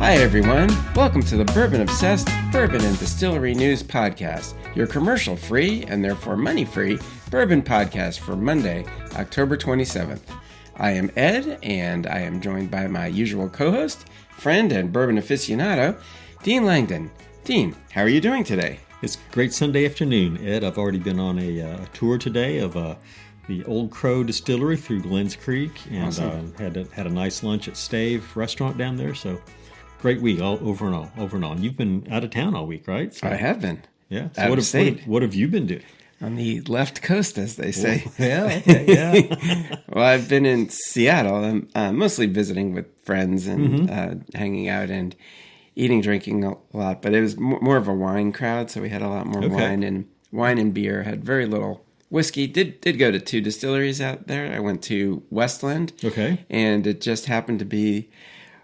Hi, everyone. Welcome to the Bourbon Obsessed Bourbon and Distillery News Podcast, your commercial-free and therefore money-free bourbon podcast for Monday, October 27th. I am Ed, and I am joined by my usual co-host, friend, and bourbon aficionado, Dean Langdon. Dean, how are you doing today? It's a great Sunday afternoon, Ed. I've already been on a tour today of the Old Crow Distillery through Glens Creek, and Awesome. had a nice lunch at Stave Restaurant down there. So great week, all over and all. You've been out of town all week, right? So, I have been. Yeah. So Out of state. what have you been doing? On the left coast, as they say. Yeah. Okay, yeah. Well, I've been in Seattle. I'm mostly visiting with friends and hanging out and eating, drinking a lot. But it was more of a wine crowd, so we had a lot more wine and beer. Had very little whiskey. Did go to 2 distilleries out there. I went to Westland. Okay. And it just happened to be,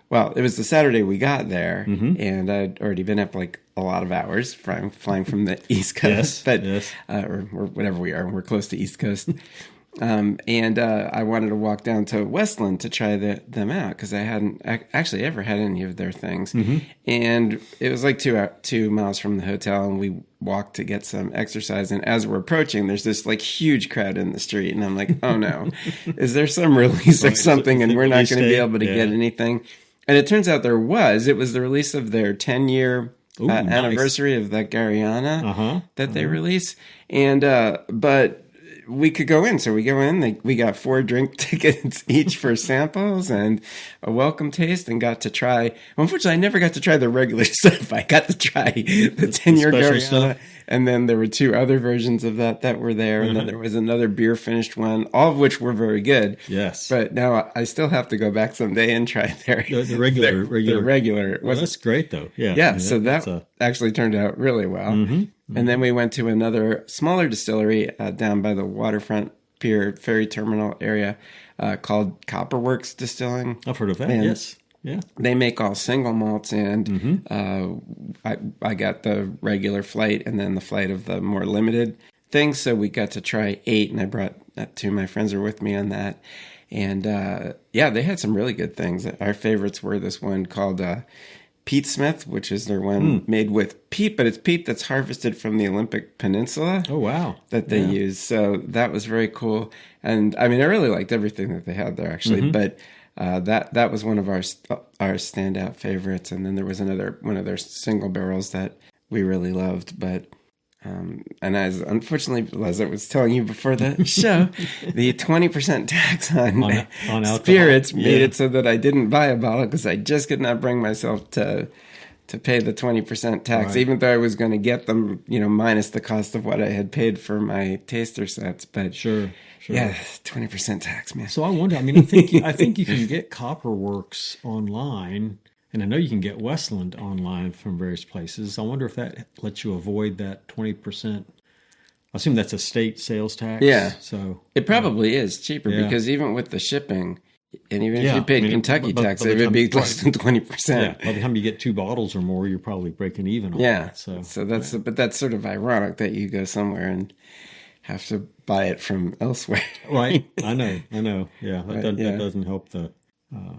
well, it was the Saturday we got there, and I'd already been up like a lot of hours flying from the East Coast, or whatever we are. We're close to East Coast. And I wanted to walk down to Westland to try them out because I hadn't actually ever had any of their things. And it was like 2 miles from the hotel, and we walked to get some exercise. And as we're approaching, there's this like huge crowd in the street, and I'm like, oh no, is there some release or something, and we're not going to be able to get anything? And it turns out there was. It was the release of their 10-year anniversary of that Gariana that they release. And but we could go in. So we go in. We got 4 drink tickets each for samples and a welcome taste, and got to try. Unfortunately, I never got to try the regular stuff. I got to try the 10-year Gariana. Stuff. And then there were 2 other versions of that were there. And then there was another beer finished one, all of which were very good. Yes. But now I still have to go back someday and try the regular. Well, that's great, though. Yeah. Yeah. So that actually turned out really well. And then we went to another smaller distillery down by the waterfront pier ferry terminal area called Copperworks Distilling. I've heard of that. And yes. Yeah. They make all single malts, and I got the regular flight and then the flight of the more limited things. So we got to try 8, and I brought 2 of my friends were with me on that. And they had some really good things. Our favorites were this one called Peat Smith, which is their one made with peat, but it's peat that's harvested from the Olympic Peninsula. Oh, wow. That they use. So that was very cool. And I mean, I really liked everything that they had there, actually. But that was one of our standout favorites. And then there was one of their single barrels that we really loved. But and unfortunately, as I was telling you before the show, the 20% tax on spirits made it so that I didn't buy a bottle because I just could not bring myself to pay the 20% tax, even though I was going to get them, minus the cost of what I had paid for my taster sets. But sure. Yeah, 20% tax, man. So I wonder. I mean, I think you can get Copperworks online, and I know you can get Westland online from various places. I wonder if that lets you avoid that 20%. I assume that's a state sales tax. Yeah. So it probably is cheaper because even with the shipping, and even if you paid Kentucky tax, it would be less than 20%. Yeah. By the time you get 2 bottles or more, you're probably breaking even on that. So that's but that's sort of ironic that you go somewhere and have to buy it from elsewhere. Right. I know. Yeah. That doesn't help the...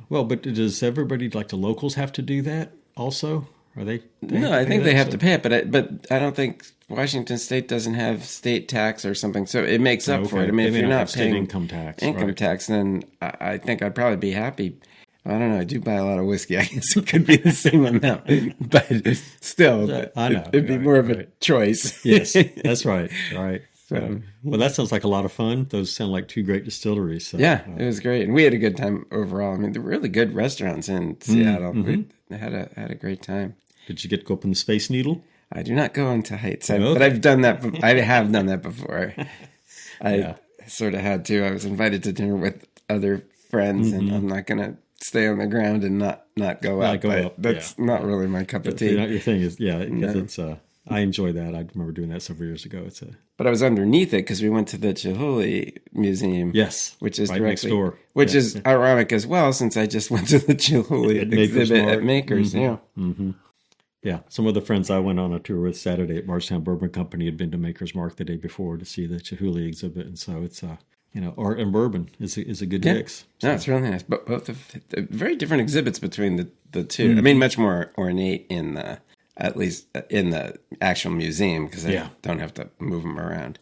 but does everybody, like the locals, have to do that also? Are they no, I think they have to pay it, but I don't think Washington State doesn't have state tax or something, so it makes up for it. I mean, if you're not paying income tax, then I think I'd probably be happy. I don't know. I do buy a lot of whiskey. I guess it could be the same amount, but still, I know it'd be more of a choice. Yes, that's right. All right. Well, that sounds like a lot of fun. Those sound like 2 great distilleries. So, yeah, it was great, and we had a good time overall. I mean, they're really good restaurants in Seattle. We had a great time. Did you get to go up in the Space Needle? I do not go into heights, but I've done that. I have done that before. I sort of had to. I was invited to dinner with other friends, and I'm not going to stay on the ground and not go up. That's not really my cup of tea. Your thing is, because it's. I enjoy that. I remember doing that several years ago. But I was underneath it because we went to the Chihuly Museum. Yes, which is right directly next door. Which is ironic as well, since I just went to the Chihuly exhibit at Makers. Yeah, some of the friends I went on a tour with Saturday at Bardstown Bourbon Company had been to Maker's Mark the day before to see the Chihuly exhibit, and so it's and bourbon is a good mix. So. No, it's really nice. But both of very different exhibits between the two. Mm-hmm. I mean, much more ornate at least in the actual museum, because I don't have to move them around.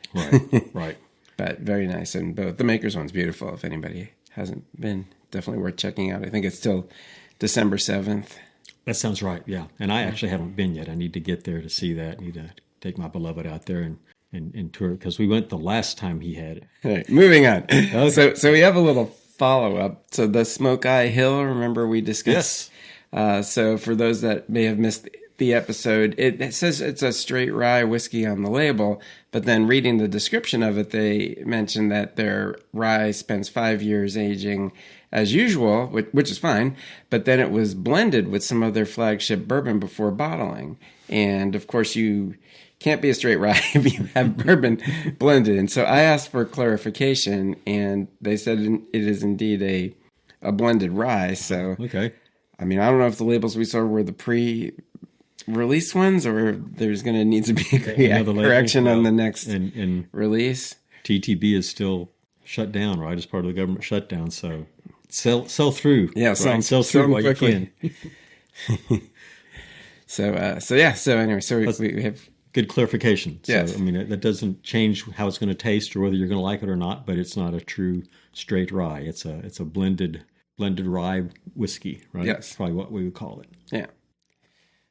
Right. But very nice. And both the Maker's one's beautiful. If anybody hasn't been, definitely worth checking out. I think it's still December 7th. That sounds right. Yeah. And I actually haven't been yet. I need to get there to see that. I need to take my beloved out there and tour, because we went the last time he had it. Right, moving on. Okay. So we have a little follow-up. So the Smoke Eye Hill, remember we discussed? Yes. So for those that may have missed the episode, it says it's a straight rye whiskey on the label, but then reading the description of it, they mention that their rye spends 5 years aging as usual, which is fine, but then it was blended with some of their flagship bourbon before bottling. And of course, you can't be a straight rye if you have bourbon blended. And so I asked for clarification, and they said it is indeed a blended rye. So, okay. I mean, I don't know if the labels we saw were the pre-release ones, or there's going to need to be a correction on the next release. TTB is still shut down, right? As part of the government shutdown. So sell through. Yeah, right? sell through while quickly. You can. So anyway, we have good clarification. So, yes. I mean, that doesn't change how it's going to taste or whether you're going to like it or not, but it's not a true straight rye. It's a blended rye whiskey, right? Yes. That's probably what we would call it. Yeah.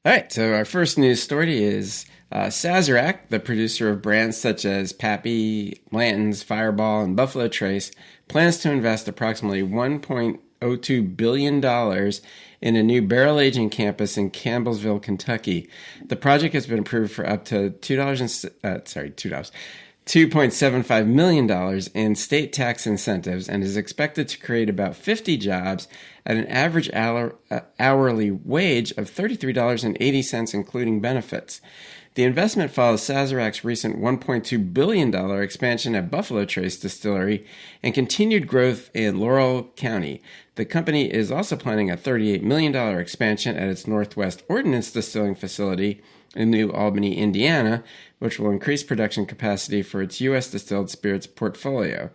All right, so our first news story is Sazerac, the producer of brands such as Pappy, Blanton's, Fireball, and Buffalo Trace, plans to invest approximately $1.02 billion in a new barrel-aging campus in Campbellsville, Kentucky. The project has been approved for up to $2.75 million in state tax incentives and is expected to create about 50 jobs at an average hourly wage of $33.80, including benefits. The investment follows Sazerac's recent $1.2 billion expansion at Buffalo Trace Distillery and continued growth in Laurel County. The company is also planning a $38 million expansion at its Northwest Ordnance Distilling facility in New Albany, Indiana, which will increase production capacity for its U.S. distilled spirits portfolio.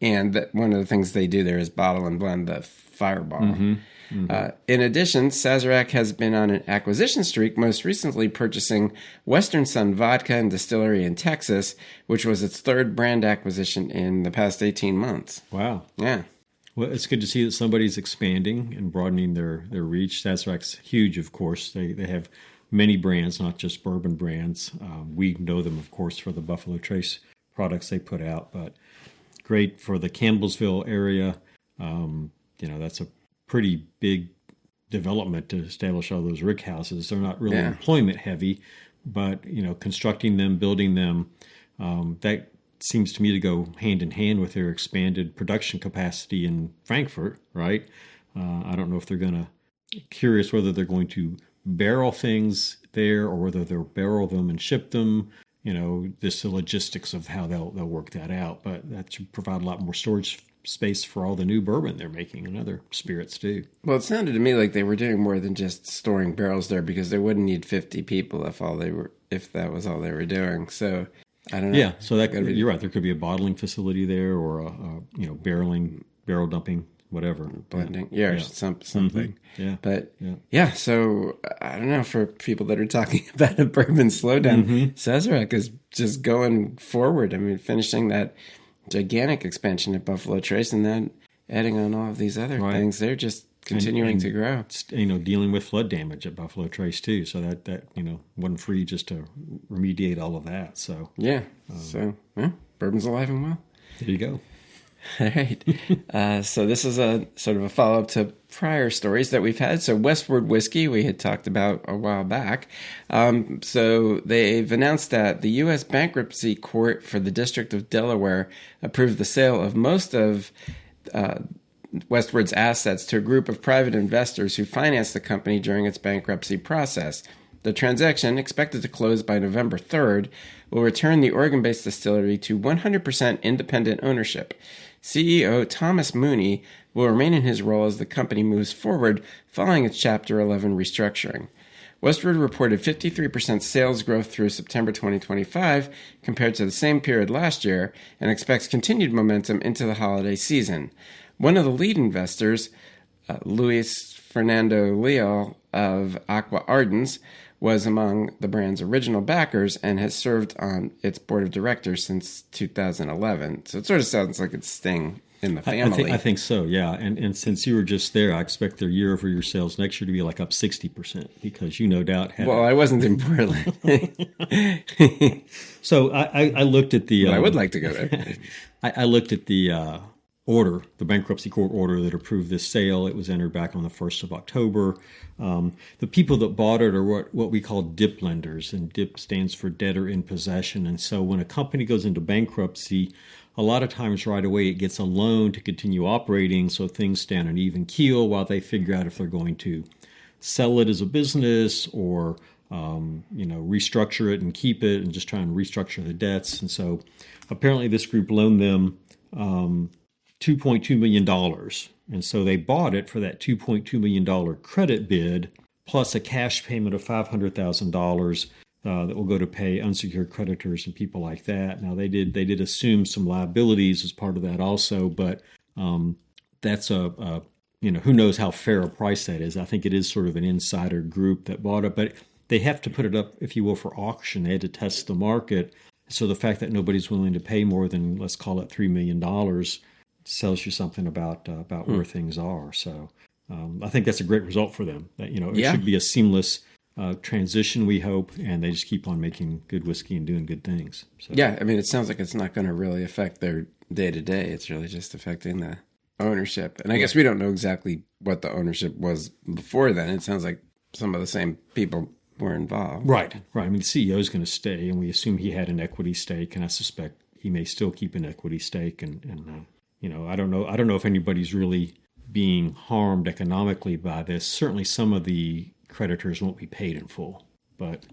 And one of the things they do there is bottle and blend the Fireball. Mm-hmm. Mm-hmm. In addition, Sazerac has been on an acquisition streak, most recently purchasing Western Sun Vodka and Distillery in Texas, which was its third brand acquisition in the past 18 months. Wow. Yeah. Well, it's good to see that somebody's expanding and broadening their reach. Sazerac's huge, of course. They have many brands, not just bourbon brands. We know them, of course, for the Buffalo Trace products they put out, but great for the Campbellsville area. That's a pretty big development to establish all those rig houses. They're not really employment heavy, but constructing them, building them, that seems to me to go hand in hand with their expanded production capacity in Frankfurt, right? I don't know if curious whether they're going to barrel things there or whether they'll barrel them and ship them. Just the logistics of how they'll work that out, but that should provide a lot more storage space for all the new bourbon they're making and other spirits too. Well, it sounded to me like they were doing more than just storing barrels there, because they wouldn't need 50 people if that was all they were doing. So I don't know. Yeah, so you're right. There could be a bottling facility there, or a barrel dumping, whatever, blending, or something. Mm-hmm. Yeah, but so I don't know, for people that are talking about a bourbon slowdown, Sazerac is just going forward. I mean, finishing that gigantic expansion at Buffalo Trace, and then adding on all of these other things. They're just continuing to grow. Dealing with flood damage at Buffalo Trace too. So that wasn't free just to remediate all of that. So bourbon's alive and well. There you go. All right. So this is a sort of a follow-up to prior stories that we've had. So Westward Whiskey, we had talked about a while back. So they've announced that the U.S. Bankruptcy Court for the District of Delaware approved the sale of most of Westward's assets to a group of private investors who financed the company during its bankruptcy process. The transaction, expected to close by November 3rd, will return the Oregon-based distillery to 100% independent ownership. CEO Thomas Mooney will remain in his role as the company moves forward following its Chapter 11 restructuring. Westward reported 53% sales growth through September 2025 compared to the same period last year and expects continued momentum into the holiday season. One of the lead investors, Luis Fernando Leal of Aqua Ardens, was among the brand's original backers and has served on its board of directors since 2011. So it sort of sounds like it's staying in the family. I think so, yeah. And since you were just there, I expect their year-over-year sales next year to be like up 60% because you no doubt had... Well, I wasn't in Portland. So I looked at the... I would like to go there. I looked at the order, the bankruptcy court order that approved this sale. It was entered back on the 1st of October. The people that bought it are what we call DIP lenders, and DIP stands for debtor in possession. And so when a company goes into bankruptcy, a lot of times right away it gets a loan to continue operating so things stand an even keel while they figure out if they're going to sell it as a business or restructure it and keep it and just try and restructure the debts. And so apparently this group loaned them $2.2 million. And so they bought it for that $2.2 million credit bid plus a cash payment of $500,000 that will go to pay unsecured creditors and people like that. Now they did assume some liabilities as part of that also, but that's who knows how fair a price that is. I think it is sort of an insider group that bought it, but they have to put it up, if you will, for auction. They had to test the market. So the fact that nobody's willing to pay more than, let's call it $3 million tells you something about where things are. So I think that's a great result for them. That, it should be a seamless transition, we hope, and they just keep on making good whiskey and doing good things. So. Yeah, I mean, it sounds like it's not going to really affect their day-to-day. It's really just affecting the ownership. And I guess we don't know exactly what the ownership was before then. It sounds like some of the same people were involved. Right. I mean, the CEO is going to stay, and we assume he had an equity stake, and I suspect he may still keep an equity stake. And I don't know if anybody's really being harmed economically by this. Certainly some of the creditors won't be paid in full, but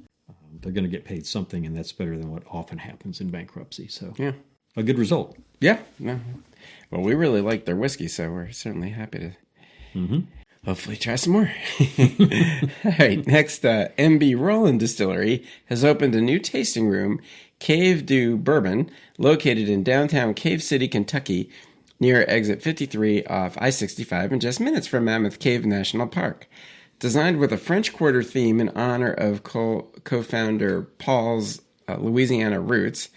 they're going to get paid something, and that's better than what often happens in bankruptcy. So yeah, a good result. Yeah. No. Well, we really like their whiskey, so we're certainly happy to hopefully try some more. All right, next, MB Roland Distillery has opened a new tasting room, Cave du Bourbon, located in downtown Cave City, Kentucky, near exit 53 off I-65 and just minutes from Mammoth Cave National Park. Designed with a French Quarter theme in honor of co-founder Paul's Louisiana roots,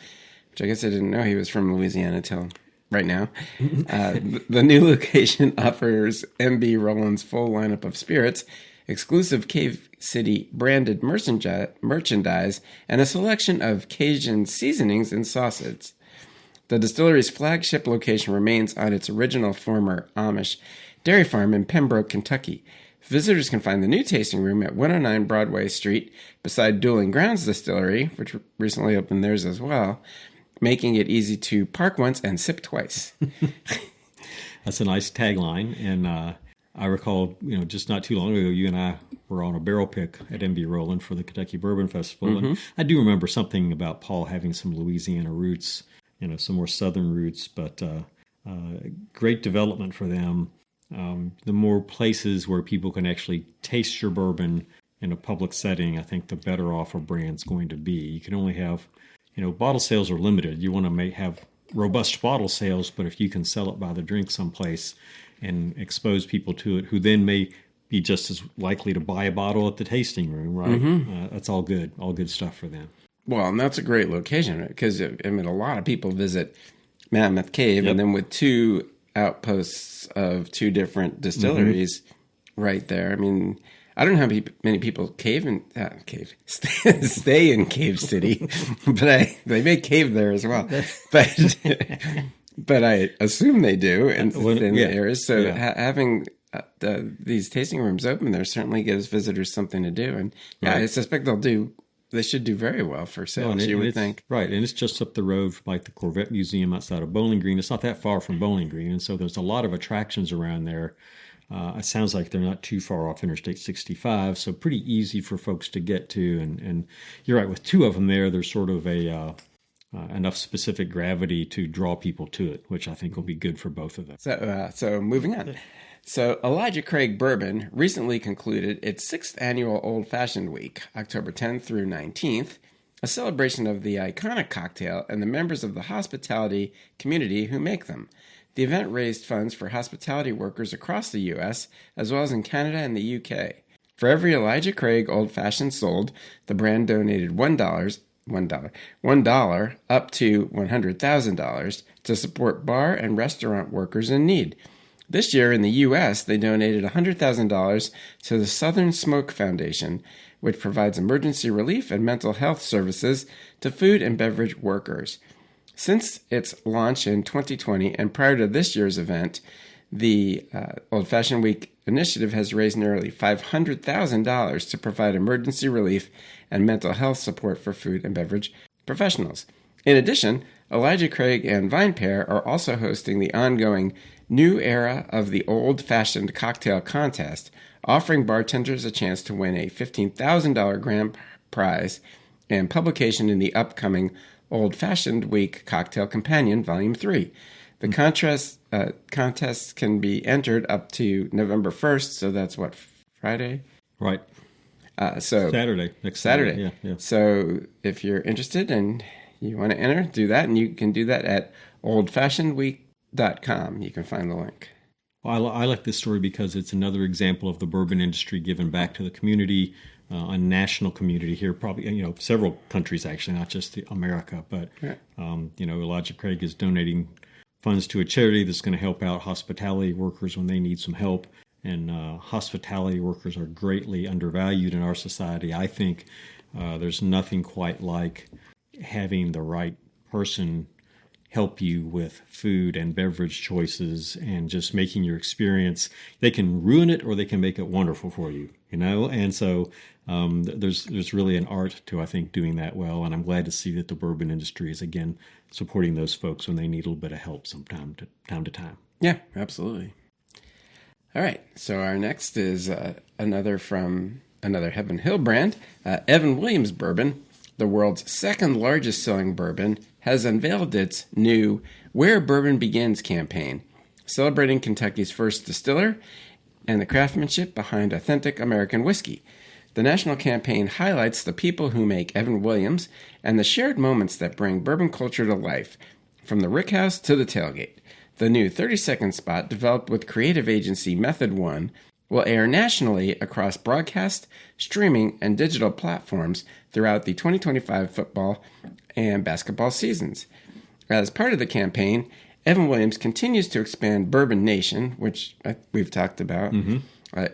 which I guess I didn't know he was from Louisiana till right now. The new location offers MB Roland's full lineup of spirits, exclusive Cave City branded merchandise, and a selection of Cajun seasonings and sauces. The distillery's flagship location remains on its original former Amish dairy farm in Pembroke, Kentucky. Visitors can find the new tasting room at 109 Broadway Street beside Dueling Grounds Distillery, which recently opened theirs as well, making it easy to park once and sip twice. That's a nice tagline. And I recall, just not too long ago, you and I were on a barrel pick at MB Roland for the Kentucky Bourbon Festival. And I do remember something about Paul having some Louisiana roots, some more southern roots, but great development for them. The more places where people can actually taste your bourbon in a public setting, I think the better off a brand's going to be. You can only have, bottle sales are limited. You want to have robust bottle sales, but if you can sell it by the drink someplace and expose people to it who then may be just as likely to buy a bottle at the tasting room, right? That's all good stuff for them. Well, and that's a great location because, a lot of people visit Mammoth Cave, and then with two outposts of two different distilleries right there. I mean, I don't know how many people stay in Cave City, but they make cave there as well. But I assume they do in the areas. So having these tasting rooms open there certainly gives visitors something to do. And I suspect they should do very well for sales, you would think. Right, and it's just up the road from like the Corvette Museum outside of Bowling Green. It's not that far from Bowling Green, and so there's a lot of attractions around there. It sounds like they're not too far off Interstate 65, so pretty easy for folks to get to. And you're right, with two of them there, there's sort of enough specific gravity to draw people to it, which I think will be good for both of them. So moving on. So Elijah Craig Bourbon recently concluded its 6th annual Old Fashioned Week, October 10th through 19th, a celebration of the iconic cocktail and the members of the hospitality community who make them. The event raised funds for hospitality workers across the U.S., as well as in Canada and the U.K. For every Elijah Craig Old Fashioned sold, the brand donated $1 up to $100,000 to support bar and restaurant workers in need. This year in the U.S., they donated $100,000 to the Southern Smoke Foundation, which provides emergency relief and mental health services to food and beverage workers. Since its launch in 2020 and prior to this year's event, the Old Fashioned Week initiative has raised nearly $500,000 to provide emergency relief and mental health support for food and beverage professionals. In addition, Elijah Craig and VinePair are also hosting the ongoing New Era of the Old Fashioned Cocktail Contest, offering bartenders a chance to win a $15,000 grand prize and publication in the upcoming Old Fashioned Week Cocktail Companion, Volume 3. The contests can be entered up to November 1st, so that's what, Friday? Right. So Saturday. Next Saturday. Yeah. So if you're interested and you want to enter, do that, and you can do that at oldfashionedweek.com. You can find the link. Well, I like this story because it's another example of the bourbon industry giving back to the community, a national community here, probably, several countries actually, not just America, but, yeah. Elijah Craig is donating funds to a charity that's going to help out hospitality workers when they need some help. And hospitality workers are greatly undervalued in our society. I think there's nothing quite like having the right person help you with food and beverage choices and just making your experience. They can ruin it or they can make it wonderful for you, And so there's really an art to, I think, doing that well. And I'm glad to see that the bourbon industry is, again, supporting those folks when they need a little bit of help from time to time. Yeah, absolutely. All right, so our next is another from another Heaven Hill brand. Evan Williams Bourbon, the world's second largest selling bourbon, has unveiled its new Where Bourbon Begins campaign, celebrating Kentucky's first distiller and the craftsmanship behind authentic American whiskey. The national campaign highlights the people who make Evan Williams and the shared moments that bring bourbon culture to life, from the rickhouse to the tailgate. The new 30-second spot, developed with creative agency Method One, will air nationally across broadcast, streaming, and digital platforms throughout the 2025 football and basketball seasons. As part of the campaign, Evan Williams continues to expand Bourbon Nation, which we've talked about. Mm-hmm.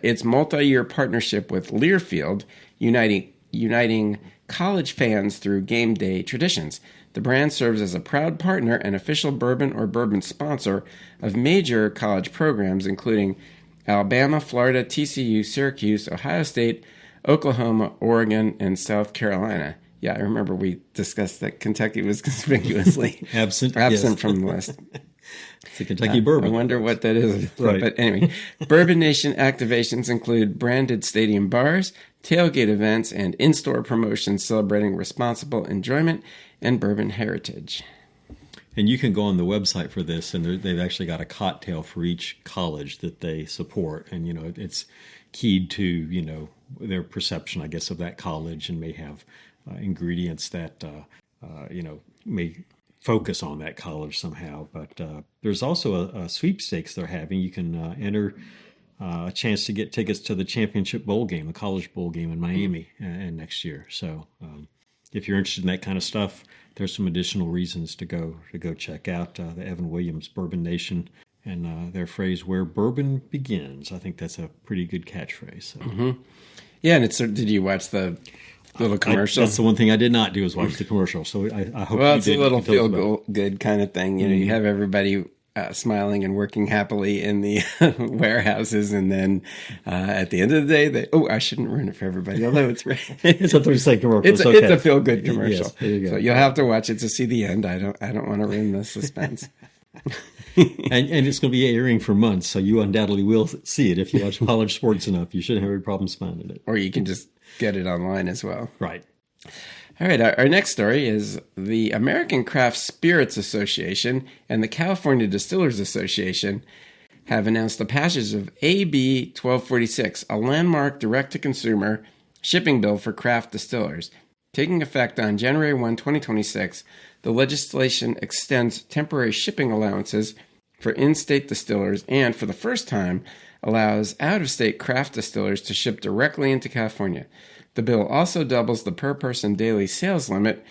Its multi-year partnership with Learfield, uniting college fans through game day traditions. The brand serves as a proud partner and official bourbon or bourbon sponsor of major college programs, including Alabama, Florida, TCU, Syracuse, Ohio State, Oklahoma, Oregon, and South Carolina. Yeah, I remember we discussed that Kentucky was conspicuously absent yes. from the list. It's a Kentucky bourbon. I wonder what that is. Right. But anyway, Bourbon Nation activations include branded stadium bars, tailgate events, and in-store promotions celebrating responsible enjoyment and bourbon heritage. And you can go on the website for this, and they've actually got a cocktail for each college that they support. And, it's keyed to, their perception, I guess, of that college, and may have ingredients that, may focus on that college somehow. But there's also a sweepstakes they're having. You can enter a chance to get tickets to the championship bowl game, the college bowl game in Miami next year. So if you're interested in that kind of stuff, there's some additional reasons to go check out the Evan Williams Bourbon Nation and their phrase, "Where Bourbon Begins." I think that's a pretty good catchphrase. So. Mm-hmm. Yeah, and did you watch the little commercial? That's the one thing I did not do, is watch the commercial. So I hope well, you it's did. A little feel-good kind of thing. Mm-hmm. You have everybody smiling and working happily in the warehouses, and then at the end of the day, I shouldn't ruin it for everybody, although it's right. It's a 30-second commercial. It's a feel-good commercial. Yes, there you go. So you'll have to watch it to see the end. I don't want to ruin the suspense. and it's going to be airing for months, so you undoubtedly will see it. If you watch college sports enough, you shouldn't have any problems finding it. Or you can just get it online as well. Right. All right, our next story is the American Craft Spirits Association and the California Distillers Association have announced the passage of AB 1246, a landmark direct-to-consumer shipping bill for craft distillers. Taking effect on January 1, 2026, the legislation extends temporary shipping allowances for in-state distillers and, for the first time, allows out-of-state craft distillers to ship directly into California. The bill also doubles the per-person daily sales limit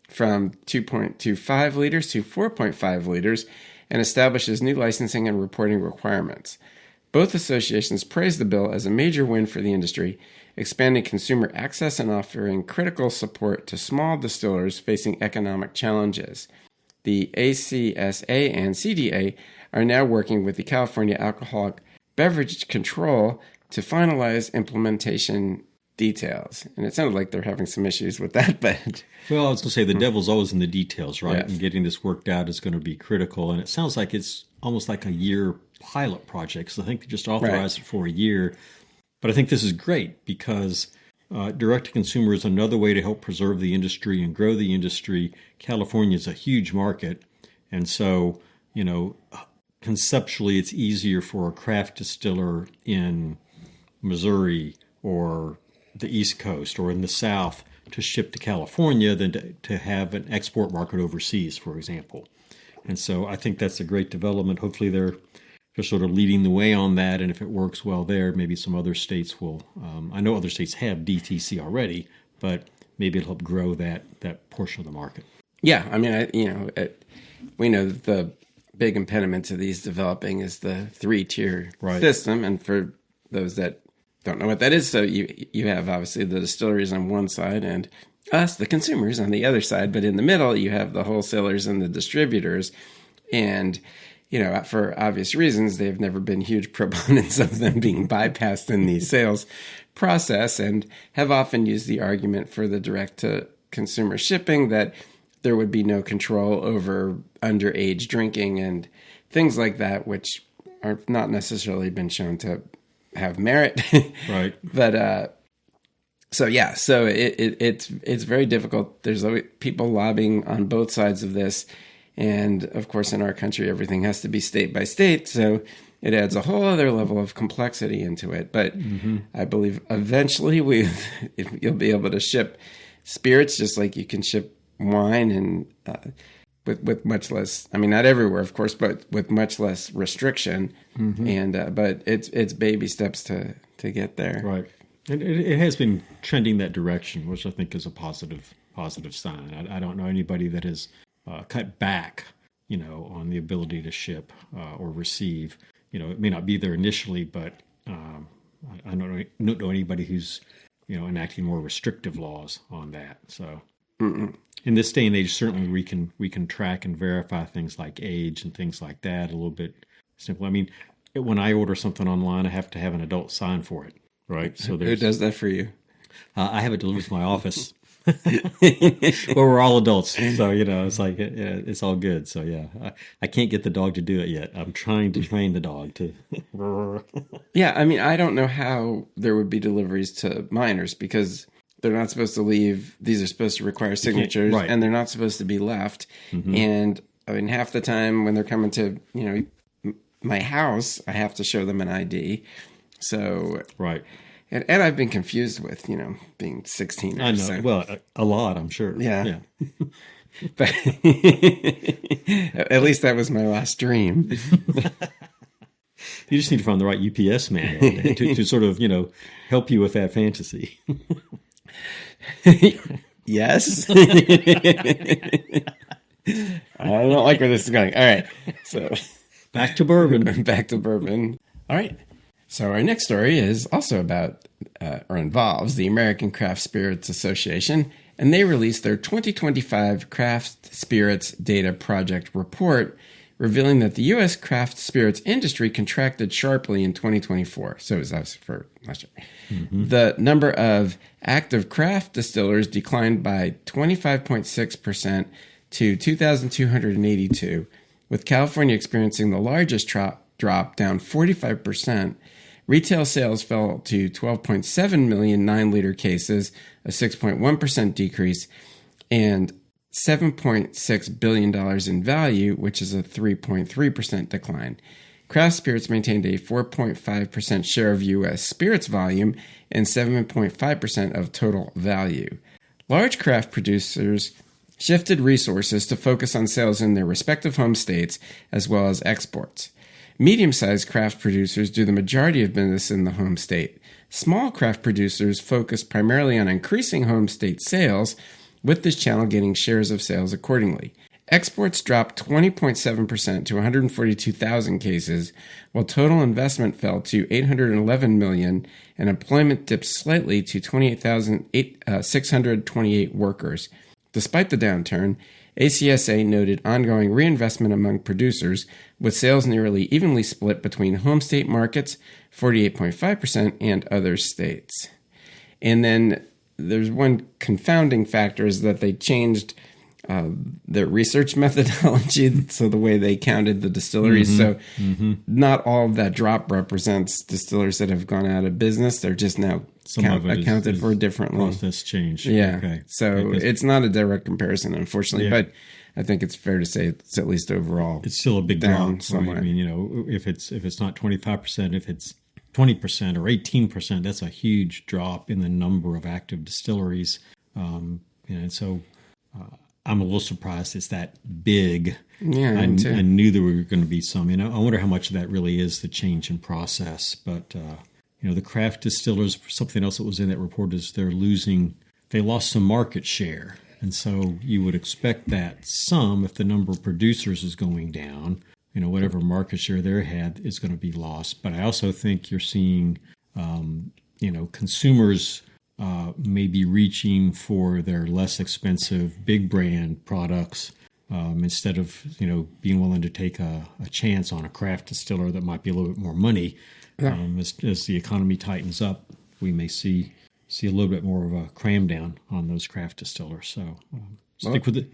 from 2.25 liters to 4.5 liters and establishes new licensing and reporting requirements. Both associations praised the bill as a major win for the industry, expanding consumer access and offering critical support to small distillers facing economic challenges. The ACSA and CDA are now working with the California Alcoholic Beverage Control to finalize implementation details. And it sounded like they're having some issues with that, but... Well, I was going to say the devil's always in the details, right? Yes. And getting this worked out is going to be critical. And it sounds like it's almost like a year pilot project. So I think they just authorized it for a year. But I think this is great because direct-to-consumer is another way to help preserve the industry and grow the industry. California is a huge market. And so, conceptually, it's easier for a craft distiller in Missouri or the East Coast or in the South to ship to California than to have an export market overseas, for example. And so I think that's a great development. Hopefully they're sort of leading the way on that. And if it works well there, maybe some other states will. I know other states have DTC already, but maybe it'll help grow that portion of the market. Yeah, I mean, we know that the big impediment to these developing is the 3-tier system. And for those that don't know what that is, so you have obviously the distilleries on one side and us, the consumers, on the other side. But in the middle, you have the wholesalers and the distributors. And, for obvious reasons, they've never been huge proponents of them being bypassed in the sales process and have often used the argument for the direct-to-consumer shipping that there would be no control over underage drinking and things like that, which are not necessarily been shown to have merit. Right. But so it's very difficult. There's always people lobbying on both sides of this. And of course, in our country, everything has to be state by state. So it adds a whole other level of complexity into it. But I believe eventually you'll be able to ship spirits just like you can ship wine and with much less, I mean, not everywhere, of course, but with much less restriction. And but it's baby steps to get there. Right. And it has been trending that direction, which I think is a positive sign. I don't know anybody that has cut back, on the ability to ship or receive. It may not be there initially, but I don't know anybody who's, enacting more restrictive laws on that. So in this day and age, certainly we can track and verify things like age and things like that a little bit simple. I mean, when I order something online, I have to have an adult sign for it, right? So who does that for you? I have it delivered to my office. Well, we're all adults, so it's like it's all good. So yeah, I can't get the dog to do it yet. I'm trying to train the dog to. Yeah, I mean, I don't know how there would be deliveries to minors because they're not supposed to leave. These are supposed to require signatures, and they're not supposed to be left. And I mean, half the time when they're coming to my house, I have to show them an ID. So And I've been confused with, being 16. I know. So. Well, a lot, I'm sure. Yeah. But at least that was my last dream. You just need to find the right UPS man to sort of, help you with that fantasy. Yes. I don't like where this is going. All right. So back to bourbon. All right. So our next story is also about, or involves, the American Craft Spirits Association, and they released their 2025 Craft Spirits Data Project report, revealing that the U.S. craft spirits industry contracted sharply in 2024. So it was us for last year. The number of active craft distillers declined by 25.6% to 2,282, with California experiencing the largest drop, down 45%. Retail sales fell to 12.7 million 9-liter cases, a 6.1% decrease, and $7.6 billion in value, which is a 3.3% decline. craft spirits maintained a 4.5% share of U.S. spirits volume and 7.5% of total value. Large craft producers shifted resources to focus on sales in their respective home states as well as exports. Medium-sized craft producers do the majority of business in the home state. Small craft producers focus primarily on increasing home state sales, with this channel getting shares of sales accordingly. Exports dropped 20.7% to 142,000 cases, while total investment fell to $811 million, and employment dipped slightly to 28,628 workers. Despite the downturn, ACSA noted ongoing reinvestment among producers, with sales nearly evenly split between home state markets, 48.5%, and other states. And then there's one confounding factor is that they changed their research methodology, so the way they counted the distilleries. So not all of that drop represents distillers that have gone out of business. They're just now accounted for differently. Process change. Yeah. Okay. So it's not a direct comparison, unfortunately, but I think it's fair to say it's at least overall. It's still a big drop. Somewhere. I mean, if it's not 25%, if it's 20% or 18%, that's a huge drop in the number of active distilleries. And so I'm a little surprised it's that big. Yeah, I knew there were going to be some. I wonder how much of that really is the change in process. But the craft distillers, something else that was in that report is they lost some market share. And so you would expect that if the number of producers is going down, whatever market share they had is going to be lost. But I also think you're seeing, consumers may be reaching for their less expensive big brand products instead of, being willing to take a chance on a craft distiller that might be a little bit more money. Yeah. As the economy tightens up, we may see a little bit more of a cram down on those craft distillers. So stick with it.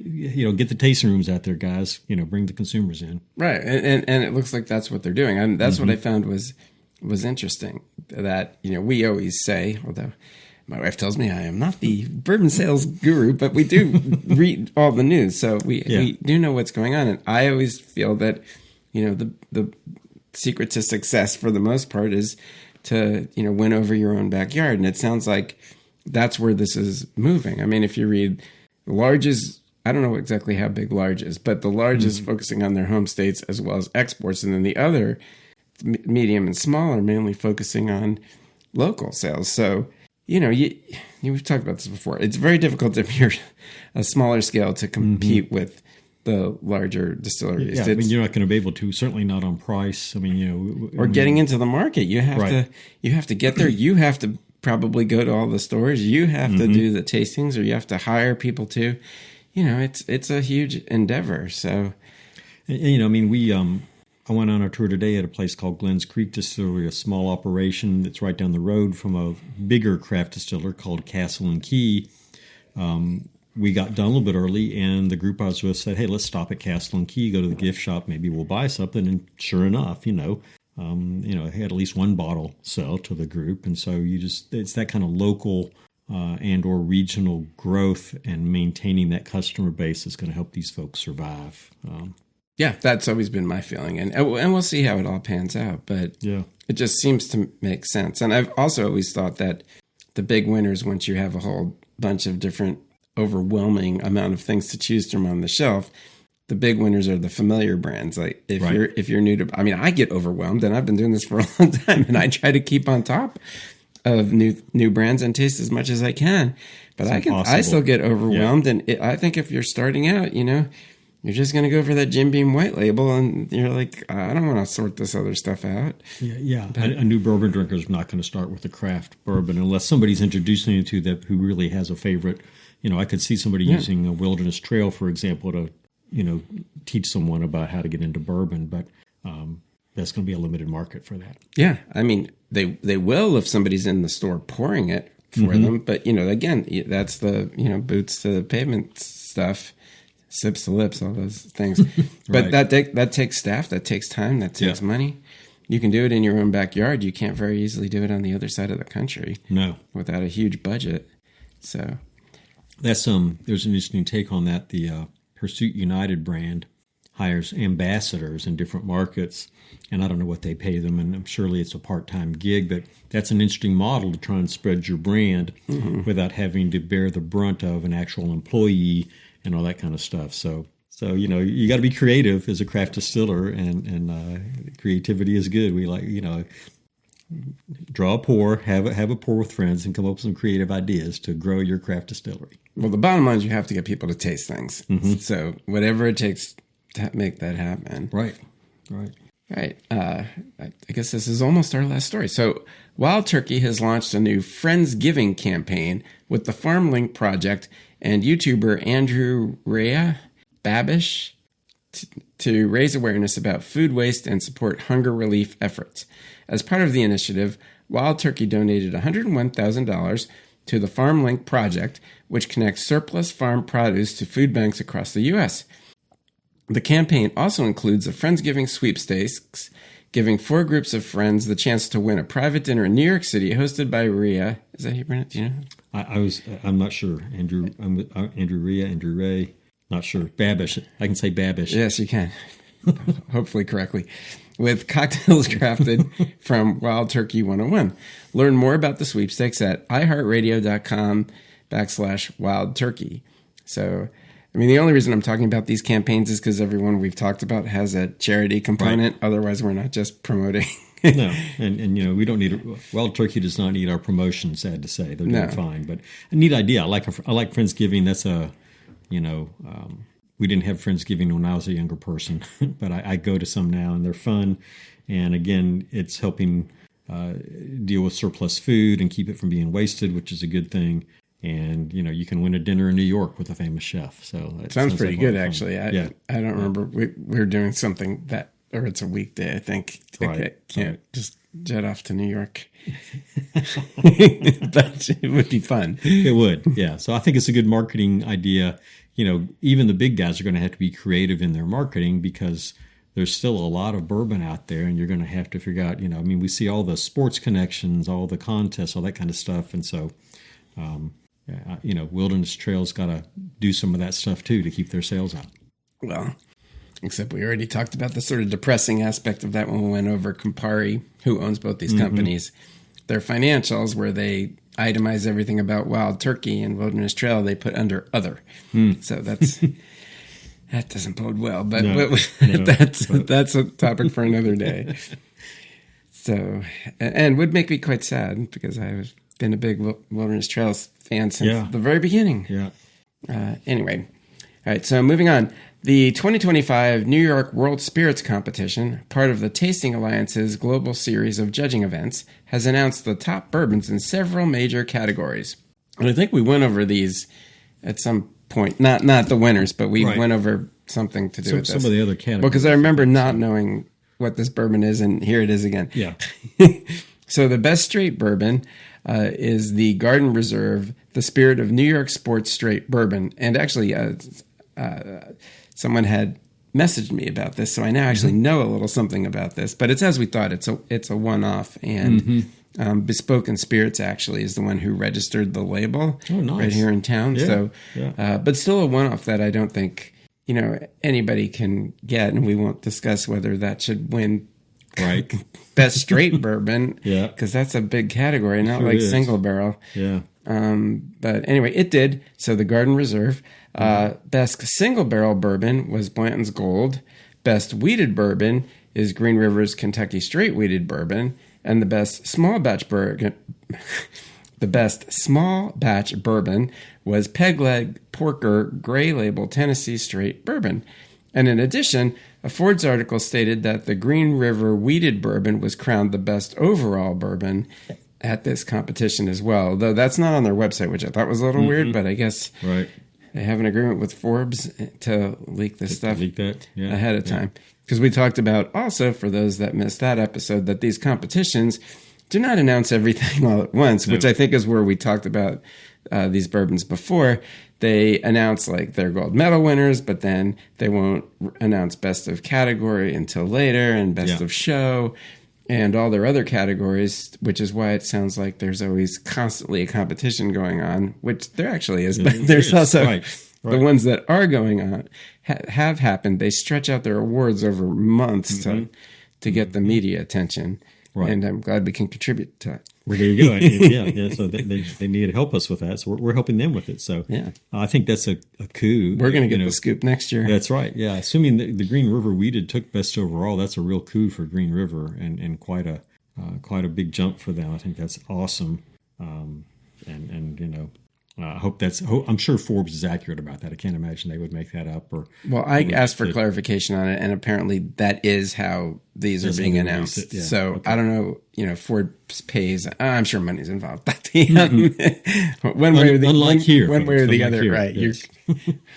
Get the tasting rooms out there, guys. Bring the consumers in. Right, and it looks like that's what they're doing. And that's what I found was interesting. That we always say, although my wife tells me I am not the bourbon sales guru, but we do read all the news, so we do know what's going on. And I always feel that the secret to success for the most part is to win over your own backyard, and it sounds like that's where this is moving. I mean, if you read large is, I don't know exactly how big large is, but the large is focusing on their home states as well as exports, and then the other medium and small are mainly focusing on local sales. So we've talked about this before. It's very difficult if you're a smaller scale to compete with the larger distilleries. Yeah, you're not going to be able to. Certainly not on price. Or getting into the market. You have to get there. You have to probably go to all the stores. You have to do the tastings, or you have to hire people to. It's a huge endeavor. So, I went on a tour today at a place called Glens Creek Distillery, a small operation that's right down the road from a bigger craft distiller called Castle and Key. We got done a little bit early, and the group I was with said, "Hey, let's stop at Castle and Key, go to the gift shop. Maybe we'll buy something." And sure enough, they had at least one bottle sell to the group, and so it's that kind of local and or regional growth and maintaining that customer base is going to help these folks survive. Yeah, that's always been my feeling, and we'll see how it all pans out. But it just seems to make sense. And I've also always thought that the big winners, once you have a whole bunch of different overwhelming amount of things to choose from on the shelf, the big winners are the familiar brands. Like if you're new to, I get overwhelmed, and I've been doing this for a long time, and I try to keep on top of new brands and taste as much as I can. But I still get overwhelmed, and I think if you're starting out, you're just going to go for that Jim Beam white label, and you're like, I don't want to sort this other stuff out. Yeah. A new bourbon drinker is not going to start with a craft bourbon unless somebody's introducing you to that who really has a favorite. I could see somebody using a Wilderness Trail, for example, to, teach someone about how to get into bourbon, but that's going to be a limited market for that. Yeah. They will if somebody's in the store pouring it for them. But, again, that's the, boots to the pavement stuff. Sips to lips, all those things. But that takes staff, that takes time, that takes money. You can do it in your own backyard. You can't very easily do it on the other side of the country. No. Without a huge budget. So that's there's an interesting take on that. The Pursuit United brand, hires ambassadors in different markets, and I don't know what they pay them, and surely it's a part-time gig, but that's an interesting model to try and spread your brand without having to bear the brunt of an actual employee and all that kind of stuff. So you got to be creative as a craft distiller, and creativity is good. We like, draw a pour, have a pour with friends, and come up with some creative ideas to grow your craft distillery. Well, the bottom line is you have to get people to taste things. So whatever it takes to make that happen. Right. I guess this is almost our last story. So Wild Turkey has launched a new Friendsgiving campaign with the Farmlink project and YouTuber Andrew Rea Babish to raise awareness about food waste and support hunger relief efforts. As part of the initiative, Wild Turkey donated $101,000 to the Farmlink project, which connects surplus farm produce to food banks across the U.S. The campaign also includes a Friendsgiving sweepstakes, giving 4 groups of friends the chance to win a private dinner in New York City hosted by Rea. Is that how you pronounce it? Do you know? I'm not sure. Andrew Ray. Not sure. Babish. I can say Babish. Yes, you can. Hopefully correctly. With cocktails crafted from Wild Turkey 101. Learn more about the sweepstakes at iHeartRadio.com/Wild Turkey. So, the only reason I'm talking about these campaigns is because everyone we've talked about has a charity component. Right. Otherwise, we're not just promoting. No, and we don't need Wild Turkey does not need our promotion. Sad to say, they're doing fine. But a neat idea. I like Friendsgiving. That's we didn't have Friendsgiving when I was a younger person, but I go to some now, and they're fun. And again, it's helping deal with surplus food and keep it from being wasted, which is a good thing. And, you can win a dinner in New York with a famous chef. So it sounds pretty good, actually. I don't remember. We're doing something or it's a weekday, I think. Right. I can't just jet off to New York. But it would be fun. It would, yeah. So I think it's a good marketing idea. Even the big guys are going to have to be creative in their marketing because there's still a lot of bourbon out there, and you're going to have to figure out, we see all the sports connections, all the contests, all that kind of stuff. And so, Wilderness Trail's got to do some of that stuff too to keep their sales up. Well, except we already talked about the sort of depressing aspect of that when we went over Campari, who owns both these companies, their financials, where they itemize everything about Wild Turkey and Wilderness Trail, they put under other. So that doesn't bode well, but that's a topic for another day. So, and would make me quite sad because I've been a big Wilderness Trail fan since the very beginning. Yeah. Anyway, all right. So moving on, the 2025 New York World Spirits Competition, part of the Tasting Alliance's global series of judging events, has announced the top bourbons in several major categories. And I think we went over these at some point. Not the winners, but we went over something to do with this. Some of the other categories. Because I remember not knowing what this bourbon is, and here it is again. Yeah. So the best straight bourbon is the Garden Reserve, the Spirit of New York Sports Straight Bourbon. And actually, someone had messaged me about this, so I now actually know a little something about this. But it's as we thought. It's a one-off, and Bespoken Spirits actually is the one who registered the label right here in town. Yeah. So, but still a one-off that I don't think anybody can get, and we won't discuss whether that should win. Right. Best straight bourbon. Yeah. Because that's a big category, not like single barrel. Yeah. But anyway, it did. So the Garden Reserve. Best single barrel bourbon was Blanton's Gold. Best wheated bourbon is Green River's Kentucky Straight Wheated Bourbon. And the best small batch bourbon was Pegleg Porker Gray Label Tennessee Straight Bourbon. And in addition, a Ford's article stated that the Green River Wheated Bourbon was crowned the best overall bourbon at this competition as well. Though that's not on their website, which I thought was a little weird, but I guess they have an agreement with Forbes to leak this stuff ahead of time. Because we talked about also, for those that missed that episode, that these competitions do not announce everything all at once, which I think is where we talked about these bourbons before. They announce like their gold medal winners, but then they won't announce best of category until later, and best of show and all their other categories, which is why it sounds like there's always constantly a competition going on, which there actually is, but there's also The ones that are going on have happened. They stretch out their awards over months to get the media attention. Right. And I'm glad we can contribute to that. Well, there you go. Yeah. So they need to help us with that. So we're helping them with it. So I think that's a coup. We're going to get the scoop next year. That's right. Yeah. Assuming the Green River Weeded took best overall, that's a real coup for Green River and quite a big jump for them. I think that's awesome. I hope I'm sure Forbes is accurate about that. I can't imagine they would make that up. I asked for clarification on it, and apparently that is how these are being announced. Yeah. So okay. I don't know, Forbes pays. I'm sure money's involved. One way or the other, here, right? Yes.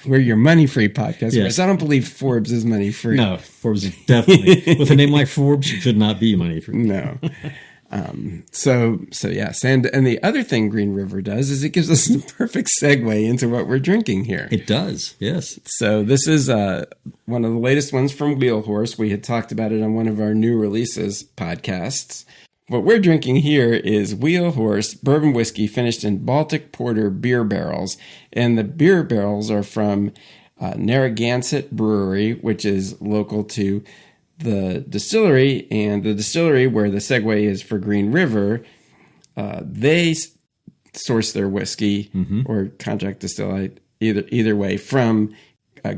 We're your money-free podcast. Yes. I don't believe Forbes is money-free. No, Forbes is definitely with a name like Forbes, it should not be money-free. No. So yes. And the other thing Green River does is it gives us the perfect segue into what we're drinking here. It does. Yes. So this is, one of the latest ones from Wheel Horse. We had talked about it on one of our new releases podcasts. What we're drinking here is Wheel Horse bourbon whiskey finished in Baltic Porter beer barrels. And the beer barrels are from, Narragansett Brewery, which is local to the distillery, and the distillery where the segue is for Green River, they source their whiskey or contract distill either way from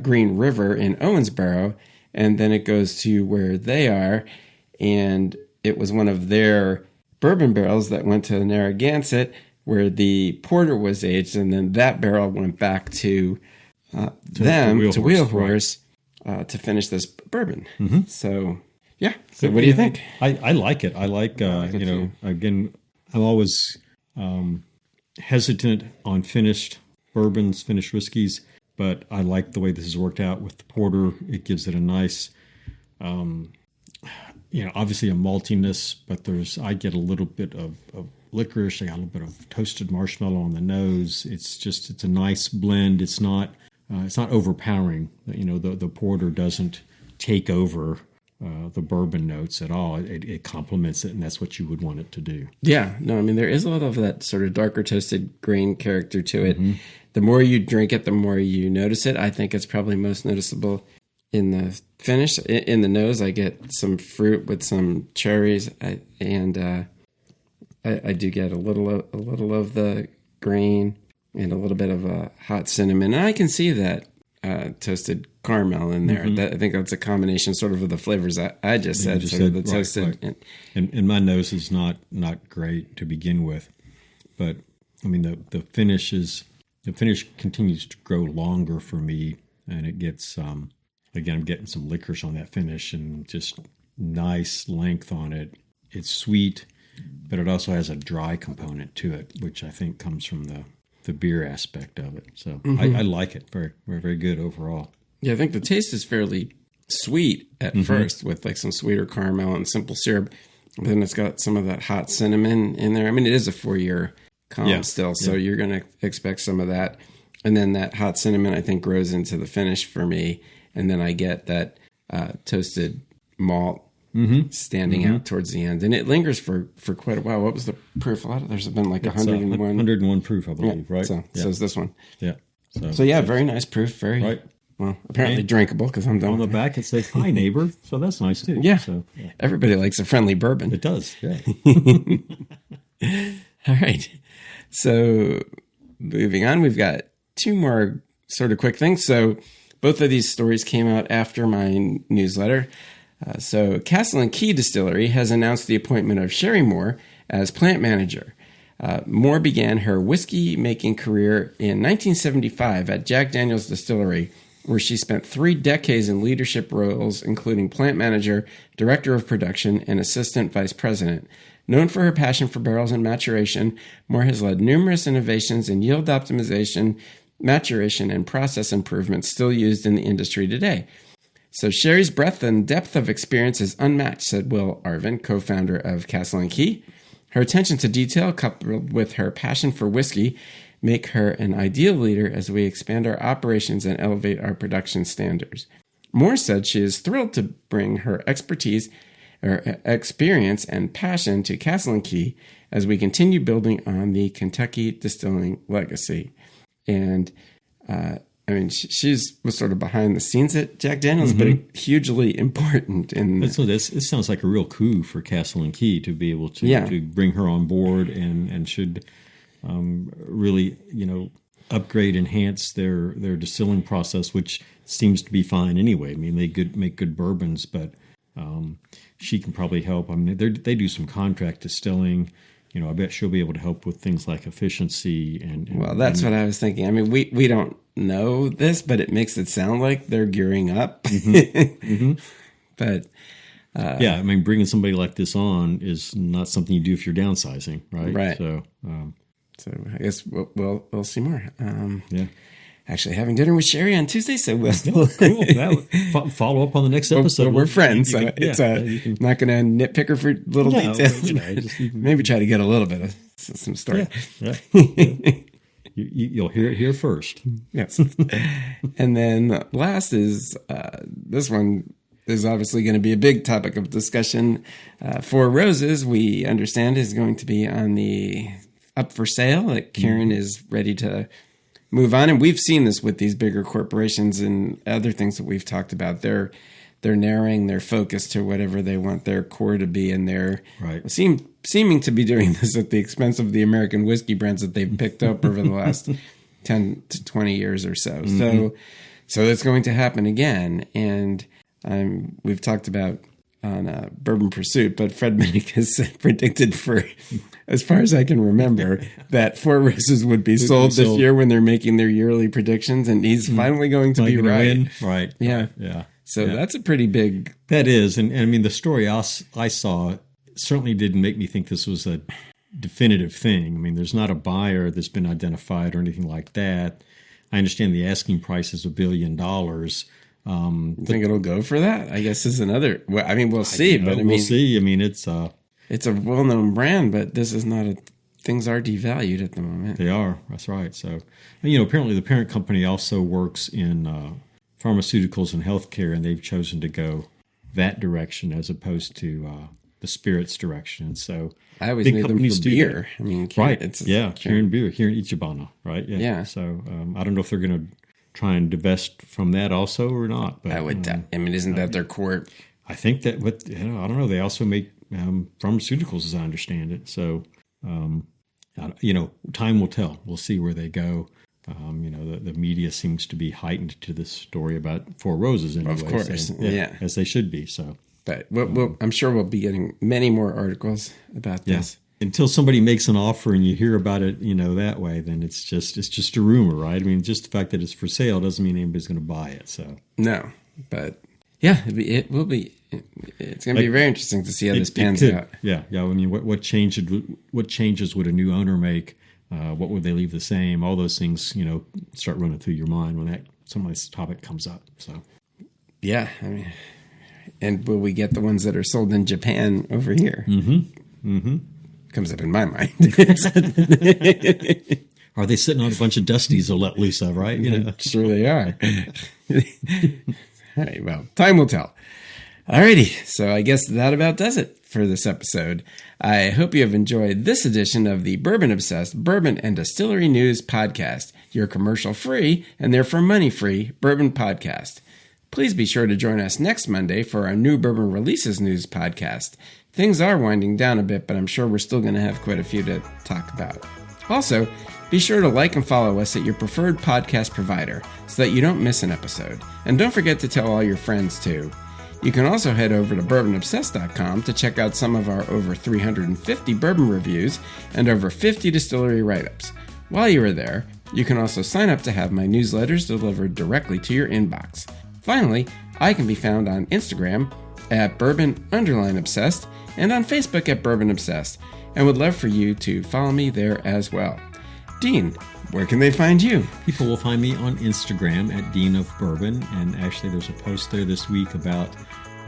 Green River in Owensboro, and then it goes to where they are, and it was one of their bourbon barrels that went to Narragansett where the porter was aged, and then that barrel went back to Wheel Horse. To finish this bourbon. So, yeah. So what do you think? I like it. I like, again, I'm always hesitant on finished bourbons, finished whiskeys, but I like the way this has worked out with the porter. It gives it a nice, obviously a maltiness, but I get a little bit of licorice. I got a little bit of toasted marshmallow on the nose. It's a nice blend. It's not overpowering. The porter doesn't take over the bourbon notes at all. It complements it, and that's what you would want it to do. Yeah. No, I mean, there is a lot of that sort of darker toasted grain character to it. The more you drink it, the more you notice it. I think it's probably most noticeable in the finish. In the nose, I get some fruit with some cherries, and I do get a little of the grain and a little bit of a hot cinnamon. And I can see that toasted caramel in there. I think that's a combination sort of the flavors I just said. The toasted. Right. And my nose is not great to begin with. But, I mean, the finish continues to grow longer for me. And it gets, again, I'm getting some licorice on that finish and just nice length on it. It's sweet, but it also has a dry component to it, which I think comes from the beer aspect of it. So I like it. Very, very, very good overall. Yeah, I think the taste is fairly sweet at first with like some sweeter caramel and simple syrup. But then it's got some of that hot cinnamon in there. I mean, it is a 4-year calm still, so you're going to expect some of that. And then that hot cinnamon, I think, grows into the finish for me. And then I get that toasted malt standing out towards the end, and it lingers for quite a while. What was the proof? There's been like 101. 101 proof, I believe, right? So is this one. Yeah. So very nice proof. Very well, apparently drinkable because I'm done. On the back it says "Hi neighbor," so that's nice too. Yeah. So everybody likes a friendly bourbon. It does. Yeah. All right. So moving on, we've got 2 more sort of quick things. So both of these stories came out after my newsletter. So Castle & Key Distillery has announced the appointment of Sherrie Moore as plant manager. Moore began her whiskey-making career in 1975 at Jack Daniel's Distillery, where she spent 3 decades in leadership roles, including plant manager, director of production, and assistant vice president. Known for her passion for barrels and maturation, Moore has led numerous innovations in yield optimization, maturation, and process improvements still used in the industry today. So Sherrie's breadth and depth of experience is unmatched, said Will Arvin, co-founder of Castle & Key. Her attention to detail, coupled with her passion for whiskey, make her an ideal leader as we expand our operations and elevate our production standards. Moore said she is thrilled to bring her expertise, or experience, and passion to Castle & Key as we continue building on the Kentucky distilling legacy. And I mean, she was sort of behind the scenes at Jack Daniel's, but hugely important. So this sounds like a real coup for Castle and Key to be able to bring her on board and should really, upgrade, enhance their distilling process, which seems to be fine anyway. I mean, they make good bourbons, but she can probably help. I mean, they do some contract distilling. I bet she'll be able to help with things like efficiency well, that's what I was thinking. I mean, we don't know this, but it makes it sound like they're gearing up. But I mean, bringing somebody like this on is not something you do if you're downsizing, right? Right. So I guess we'll see more. Actually, having dinner with Sherrie on Tuesday, so we'll cool. Follow up on the next episode. We're friends, so it's not going to nitpick her for little details. Maybe try to get a little bit of some story. You'll hear it here first. Yes. And then last is this one is obviously going to be a big topic of discussion. Four Roses, we understand, is going to be on the up for sale. Like Kieran is ready to move on, and we've seen this with these bigger corporations and other things that we've talked about. They're narrowing their focus to whatever they want their core to be, and they're seeming to be doing this at the expense of the American whiskey brands that they've picked up over the last 10 to 20 years or so. So it's going to happen again, and we've talked about on Bourbon Pursuit, but Fred Minnick has predicted for, as far as I can remember, that Four Roses would be sold this year when they're making their yearly predictions, and he's finally going to be right. Right. Yeah. So that's a pretty big... That is, and I mean, the story I saw certainly didn't make me think this was a definitive thing. I mean, there's not a buyer that's been identified or anything like that. I understand the asking price is $1 billion. You think it'll go for that? I guess is another. Well, I mean, we'll see. But we'll see. I mean, it's a well-known brand, but this is not a. Things are devalued at the moment. They are. That's right. So, apparently the parent company also works in pharmaceuticals and healthcare, and they've chosen to go that direction as opposed to the spirits direction. So I always knew them for beer. I mean, Kirin beer here in Ichibana, right? Yeah. So I don't know if they're going to try and divest from that also or not. But I would. I mean, isn't that their core? I think that. But I don't know. They also make pharmaceuticals, as I understand it. So time will tell. We'll see where they go. The media seems to be heightened to this story about Four Roses anyway. Of course, as they should be. So, but I'm sure we'll be getting many more articles about this. Until somebody makes an offer and you hear about it, that way, then it's just a rumor, right? I mean, just the fact that it's for sale doesn't mean anybody's going to buy it. So no, but it will be. It's going to be very interesting to see how this pans out. Yeah. I mean, what changes would a new owner make? What would they leave the same? All those things, start running through your mind when some of this topic comes up. So yeah, I mean, and will we get the ones that are sold in Japan over here? Comes up in my mind. Are they sitting on a bunch of dusties they'll let loose of, right? Sure they are. All right, well, time will tell. Alrighty, so I guess that about does it for this episode. I hope you have enjoyed this edition of the Bourbon Obsessed Bourbon and Distillery News Podcast, your commercial-free and therefore money-free bourbon podcast. Please be sure to join us next Monday for our new Bourbon Releases News Podcast. Things are winding down a bit, but I'm sure we're still going to have quite a few to talk about. Also, be sure to like and follow us at your preferred podcast provider so that you don't miss an episode. And don't forget to tell all your friends too. You can also head over to bourbonobsessed.com to check out some of our over 350 bourbon reviews and over 50 distillery write-ups. While you are there, you can also sign up to have my newsletters delivered directly to your inbox. Finally, I can be found on Instagram at bourbon_obsessed and on Facebook at Bourbon Obsessed, and would love for you to follow me there as well. Dean, where can they find you? People will find me on Instagram at Dean of Bourbon, and actually there's a post there this week about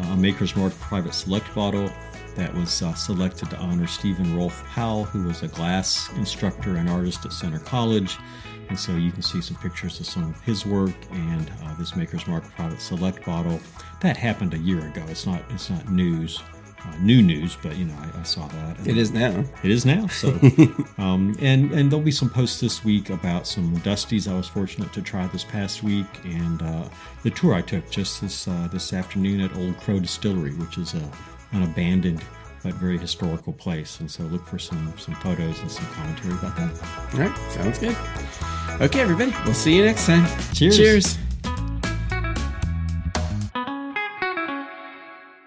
a Maker's Mark private select bottle that was selected to honor Stephen Rolfe Powell, who was a glass instructor and artist at Center College. And so you can see some pictures of some of his work and this Maker's Mark private select bottle. That happened a year ago. It's not news. new news, but I saw that. It is now. It is now. So, and there'll be some posts this week about some Dusties I was fortunate to try this past week, and the tour I took just this afternoon at Old Crow Distillery, which is an abandoned but very historical place. And so look for some photos and some commentary about that. All right, sounds good. Okay, everybody, we'll see you next time. Cheers. Cheers.